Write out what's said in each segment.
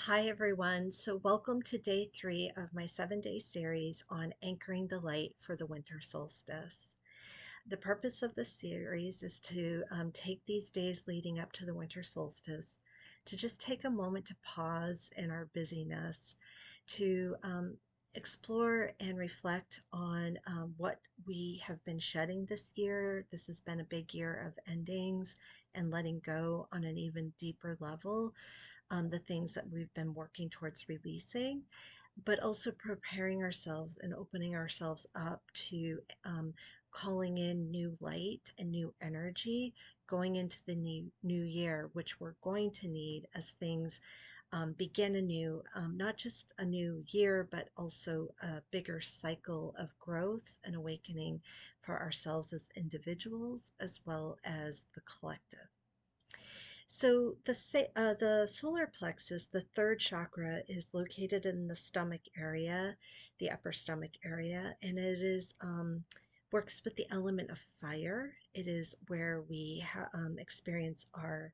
Hi, everyone. So, welcome to day 3 of my 7-day series on anchoring the light for the winter solstice. The purpose of this series is to take these days leading up to the winter solstice to just take a moment to pause in our busyness, to explore and reflect on what we have been shedding this year. This has been a big year of endings and letting go on an even deeper level, the things that we've been working towards releasing, but also preparing ourselves and opening ourselves up to calling in new light and new energy going into the new year, which we're going to need as things begin anew, not just a new year, but also a bigger cycle of growth and awakening for ourselves as individuals as well as the collective. So the solar plexus, the third chakra, is located in the stomach area, the upper stomach area, and it is works with the element of fire. It is where we experience our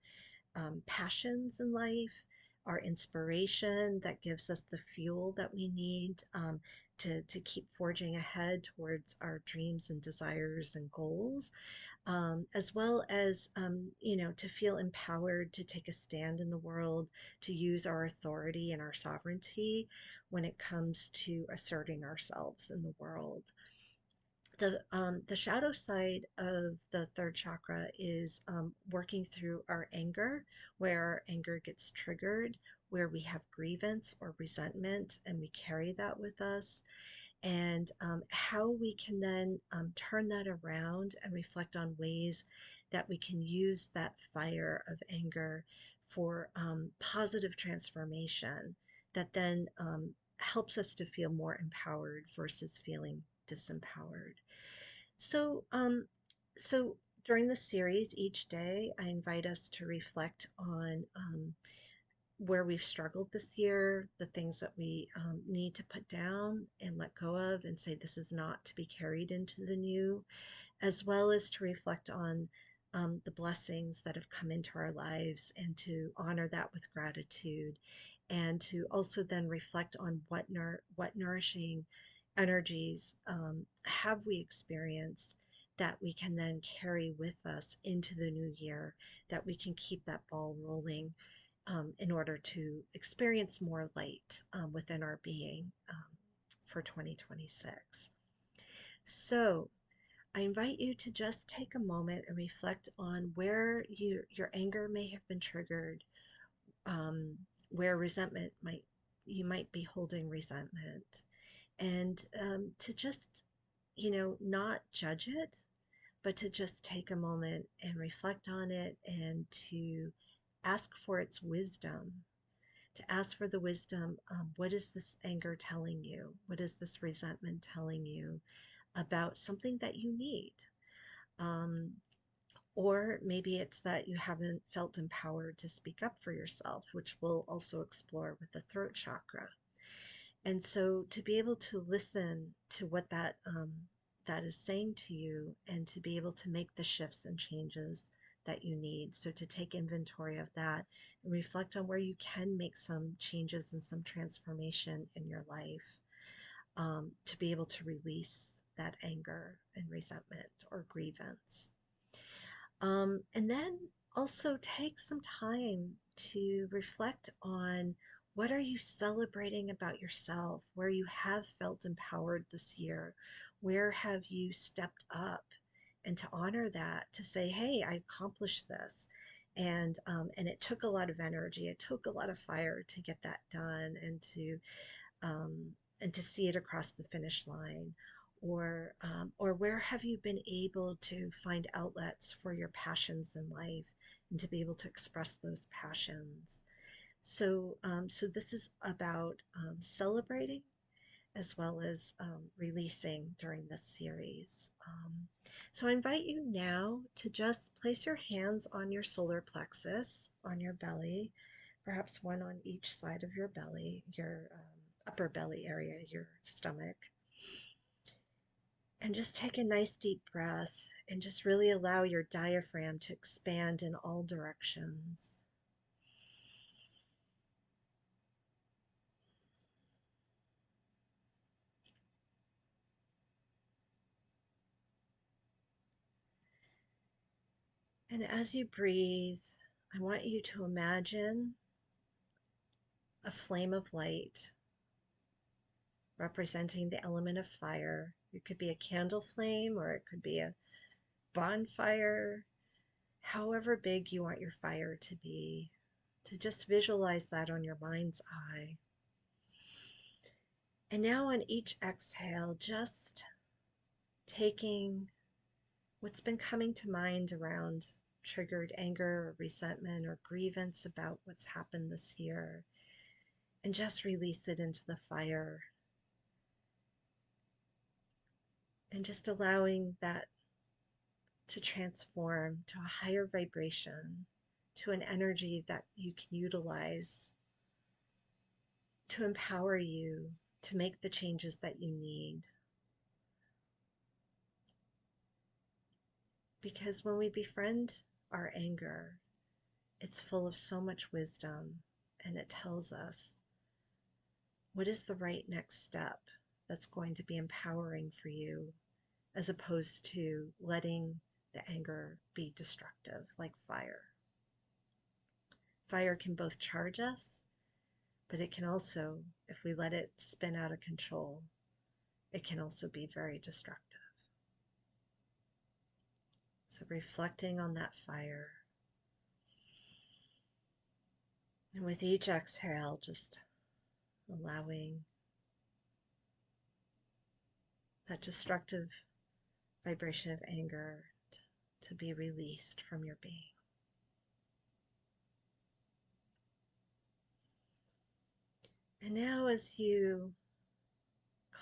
passions in life, our inspiration that gives us the fuel that we need to keep forging ahead towards our dreams and desires and goals, as well as, to feel empowered to take a stand in the world, to use our authority and our sovereignty when it comes to asserting ourselves in the world. The shadow side of the third chakra is working through our anger, where our anger gets triggered, where we have grievance or resentment, and we carry that with us, and how we can then turn that around and reflect on ways that we can use that fire of anger for positive transformation that then helps us to feel more empowered versus feeling disempowered. So, so during the series, each day, I invite us to reflect on where we've struggled this year, the things that we need to put down and let go of and say this is not to be carried into the new, as well as to reflect on the blessings that have come into our lives and to honor that with gratitude, and to also then reflect on what nourishing energies have we experienced that we can then carry with us into the new year, that we can keep that ball rolling in order to experience more light within our being for 2026. So, I invite you to just take a moment and reflect on where your anger may have been triggered, um, where resentment might you might be holding resentment, and to just not judge it, but to just take a moment and reflect on it and to ask for its wisdom, to ask for the wisdom. What is this anger telling you? What is this resentment telling you about something that you need? Um, or maybe it's that you haven't felt empowered to speak up for yourself, which we'll also explore with the throat chakra. And so to be able to listen to what that is saying to you and to be able to make the shifts and changes that you need. So to take inventory of that and reflect on where you can make some changes and some transformation in your life, to be able to release that anger and resentment or grievance. And then also take some time to reflect on what are you celebrating about yourself, where you have felt empowered this year, where have you stepped up, and to honor that, to say, hey, I accomplished this. And it took a lot of energy, it took a lot of fire to get that done, um, and to see it across the finish line. Or where have you been able to find outlets for your passions in life and to be able to express those passions? So this is about celebrating as well as releasing during this series. So I invite you now to just place your hands on your solar plexus, on your belly, perhaps one on each side of your belly, your upper belly area, your stomach, and just take a nice deep breath and just really allow your diaphragm to expand in all directions. And as you breathe, I want you to imagine a flame of light representing the element of fire. It could be a candle flame or it could be a bonfire, however big you want your fire to be, to just visualize that on your mind's eye. And now on each exhale, just taking what's been coming to mind around triggered anger or resentment or grievance about what's happened this year, and just release it into the fire. And just allowing that to transform to a higher vibration, to an energy that you can utilize to empower you to make the changes that you need. Because when we befriend our anger, it's full of so much wisdom, and it tells us what is the right next step that's going to be empowering for you, as opposed to letting the anger be destructive like fire. Fire can both charge us, but it can also, if we let it spin out of control, it can also be very destructive. So reflecting on that fire. And with each exhale, just allowing that destructive vibration of anger to be released from your being. And now as you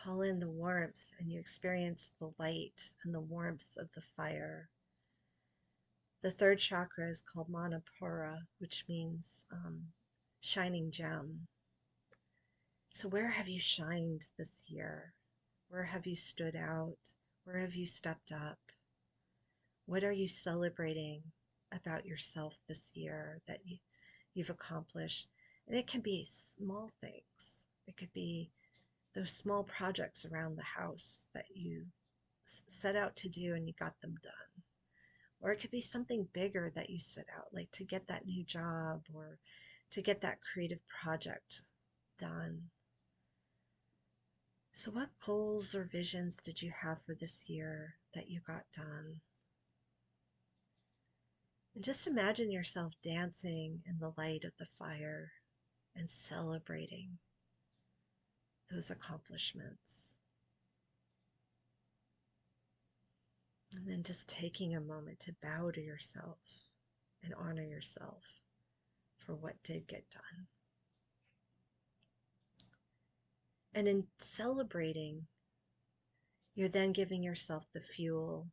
call in the warmth and you experience the light and the warmth of the fire, the third chakra is called Manipura, which means shining gem. So where have you shined this year? Where have you stood out? Where have you stepped up? What are you celebrating about yourself this year that you've accomplished? And it can be small things. It could be those small projects around the house that you set out to do and you got them done. Or it could be something bigger that you set out, like to get that new job or to get that creative project done. So what goals or visions did you have for this year that you got done? And just imagine yourself dancing in the light of the fire and celebrating those accomplishments. And then just taking a moment to bow to yourself and honor yourself for what did get done. And in celebrating, you're then giving yourself the fuel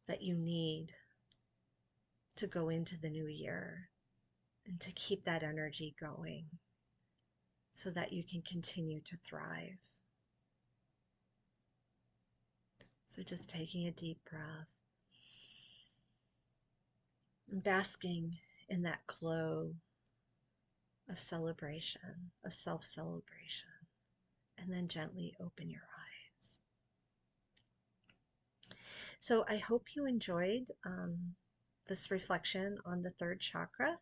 that you need to go into the new year and to keep that energy going so that you can continue to thrive. So just taking a deep breath and basking in that glow of celebration, of self-celebration, and then gently open your eyes. So I hope you enjoyed this reflection on the third chakra.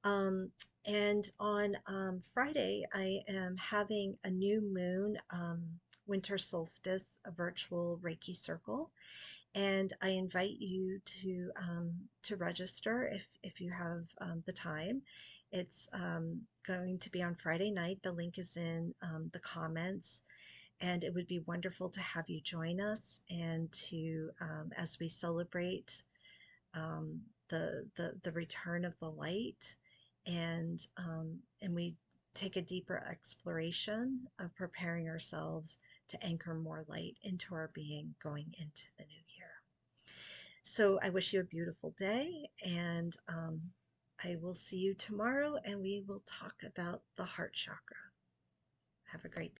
And on Friday, I am having a new moon, winter solstice, a virtual Reiki circle. And I invite you to register if you have the time. It's going to be on Friday night. The link is in the comments. And it would be wonderful to have you join us and to, as we celebrate the return of the light, and we take a deeper exploration of preparing ourselves to anchor more light into our being going into the new year. So I wish you a beautiful day, and I will see you tomorrow, and we will talk about the heart chakra. Have a great day.